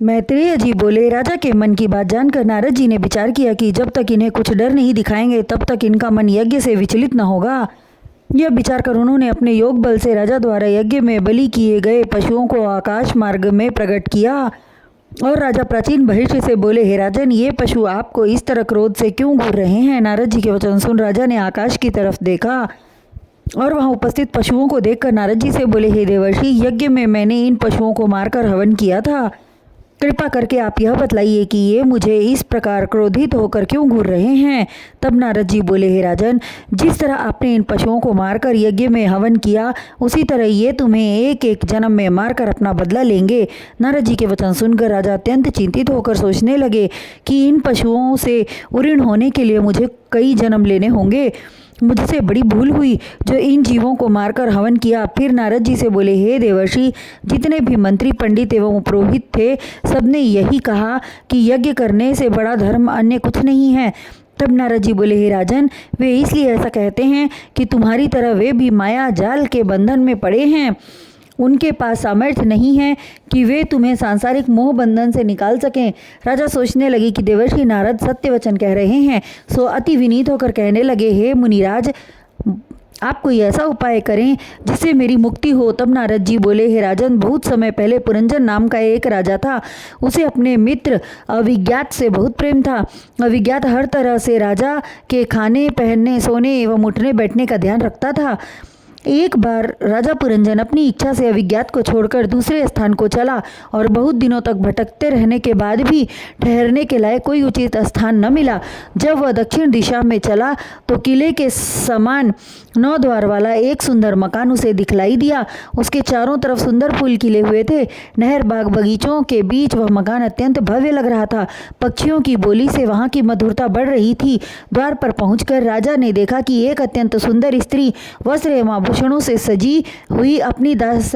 मैत्रेय जी बोले, राजा के मन की बात जानकर नारद जी ने विचार किया कि जब तक इन्हें कुछ डर नहीं दिखाएंगे तब तक इनका मन यज्ञ से विचलित न होगा। यह विचार कर उन्होंने अपने योग बल से राजा द्वारा यज्ञ में बलि किए गए पशुओं को आकाश मार्ग में प्रकट किया और राजा प्राचीन भविष्य से बोले, हे राजन, ये पशु आपको इस तरह क्रोध से क्यों घूर रहे हैं? नारद जी के वचन सुन राजा ने आकाश की तरफ देखा और वहां उपस्थित पशुओं को देखकर नारद जी से बोले, हे देवर्षि, यज्ञ में मैंने इन पशुओं को मारकर हवन किया था। कृपा करके आप यह बतलाइए कि ये मुझे इस प्रकार क्रोधित होकर क्यों घूर रहे हैं? तब नारद जी बोले, हे राजन, जिस तरह आपने इन पशुओं को मारकर यज्ञ में हवन किया, उसी तरह ये तुम्हें एक एक जन्म में मारकर अपना बदला लेंगे। नारद जी के वचन सुनकर राजा अत्यंत चिंतित होकर सोचने लगे कि इन पशुओं से उऋण होने के लिए मुझे कई जन्म लेने होंगे। मुझसे बड़ी भूल हुई जो इन जीवों को मारकर हवन किया। फिर नारद जी से बोले, हे देवर्षि, जितने भी मंत्री, पंडित एवं पुरोहित थे, सबने यही कहा कि यज्ञ करने से बड़ा धर्म अन्य कुछ नहीं है। तब नारद जी बोले, हे राजन, वे इसलिए ऐसा कहते हैं कि तुम्हारी तरह वे भी माया जाल के बंधन में पड़े हैं। उनके पास सामर्थ्य नहीं है कि वे तुम्हें सांसारिक मोह बंधन से निकाल सकें। राजा सोचने लगे कि देवर्षि नारद सत्य वचन कह रहे हैं, सो अति विनीत होकर कहने लगे, हे मुनिराज, आप कोई ऐसा उपाय करें जिससे मेरी मुक्ति हो। तब नारद जी बोले, हे राजन, बहुत समय पहले पुरंजन नाम का एक राजा था। उसे अपने मित्र अविज्ञात से बहुत प्रेम था। अविज्ञात हर तरह से राजा के खाने, पहनने, सोने एवं उठने बैठने का ध्यान रखता था। एक बार राजा पुरंजन अपनी इच्छा से अविज्ञात को छोड़कर दूसरे स्थान को चला और बहुत दिनों तक भटकते रहने के बाद भी ठहरने के लायक कोई उचित स्थान न मिला। जब वह दक्षिण दिशा में चला तो किले के समान 9 द्वार वाला एक सुंदर मकान उसे दिखलाई दिया। उसके चारों तरफ सुंदर फूल खिले हुए थे। नहर, बाग, बगीचों के बीच वह मकान अत्यंत भव्य लग रहा था। पक्षियों की बोली से वहाँ की मधुरता बढ़ रही थी। द्वार पर पहुंचकर राजा ने देखा कि एक अत्यंत सुंदर स्त्री वस्त्र एवं आभूषणों से सजी हुई अपनी 10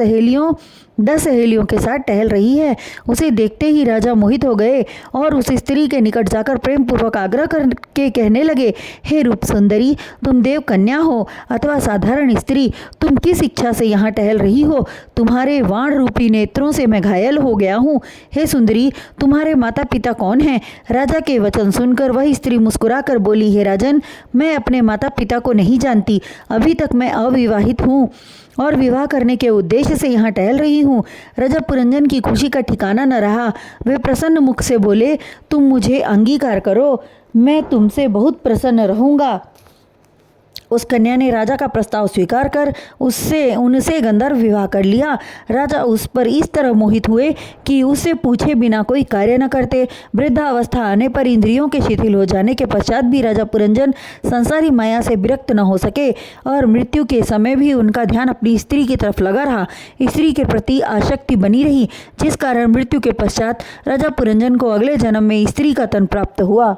सहेलियों के साथ टहल रही है। उसे देखते ही राजा मोहित हो गए और उस स्त्री के निकट जाकर प्रेम पूर्वक आग्रह करके कहने लगे, हे रूप सुंदरी, तुम देव कन्या हो अथवा साधारण स्त्री, तुम किस इच्छा से यहाँ टहल रही हो? तुम्हारे वाण रूपी नेत्रों से मैं घायल हो गया हूँ। हे सुंदरी, तुम्हारे माता पिता कौन हैं? राजा के वचन सुनकर वह स्त्री मुस्कुरा कर बोली, हे राजन, मैं अपने माता पिता को नहीं जानती। अभी तक मैं अविवाहित हूँ और विवाह करने के उद्देश्य से यहाँ टहल रही हूँ। राजा पुरंजन की खुशी का ठिकाना न रहा। वे प्रसन्न मुख से बोले, तुम मुझे अंगीकार करो, मैं तुमसे बहुत प्रसन्न रहूँगा। उस कन्या ने राजा का प्रस्ताव स्वीकार कर उनसे गंधर्व विवाह कर लिया। राजा उस पर इस तरह मोहित हुए कि उससे पूछे बिना कोई कार्य न करते। वृद्धावस्था आने पर इंद्रियों के शिथिल हो जाने के पश्चात भी राजा पुरंजन संसारी माया से विरक्त न हो सके और मृत्यु के समय भी उनका ध्यान अपनी स्त्री की तरफ लगा रहा। स्त्री के प्रति आसक्ति बनी रही, जिस कारण मृत्यु के पश्चात राजा पुरंजन को अगले जन्म में स्त्री का तन प्राप्त हुआ।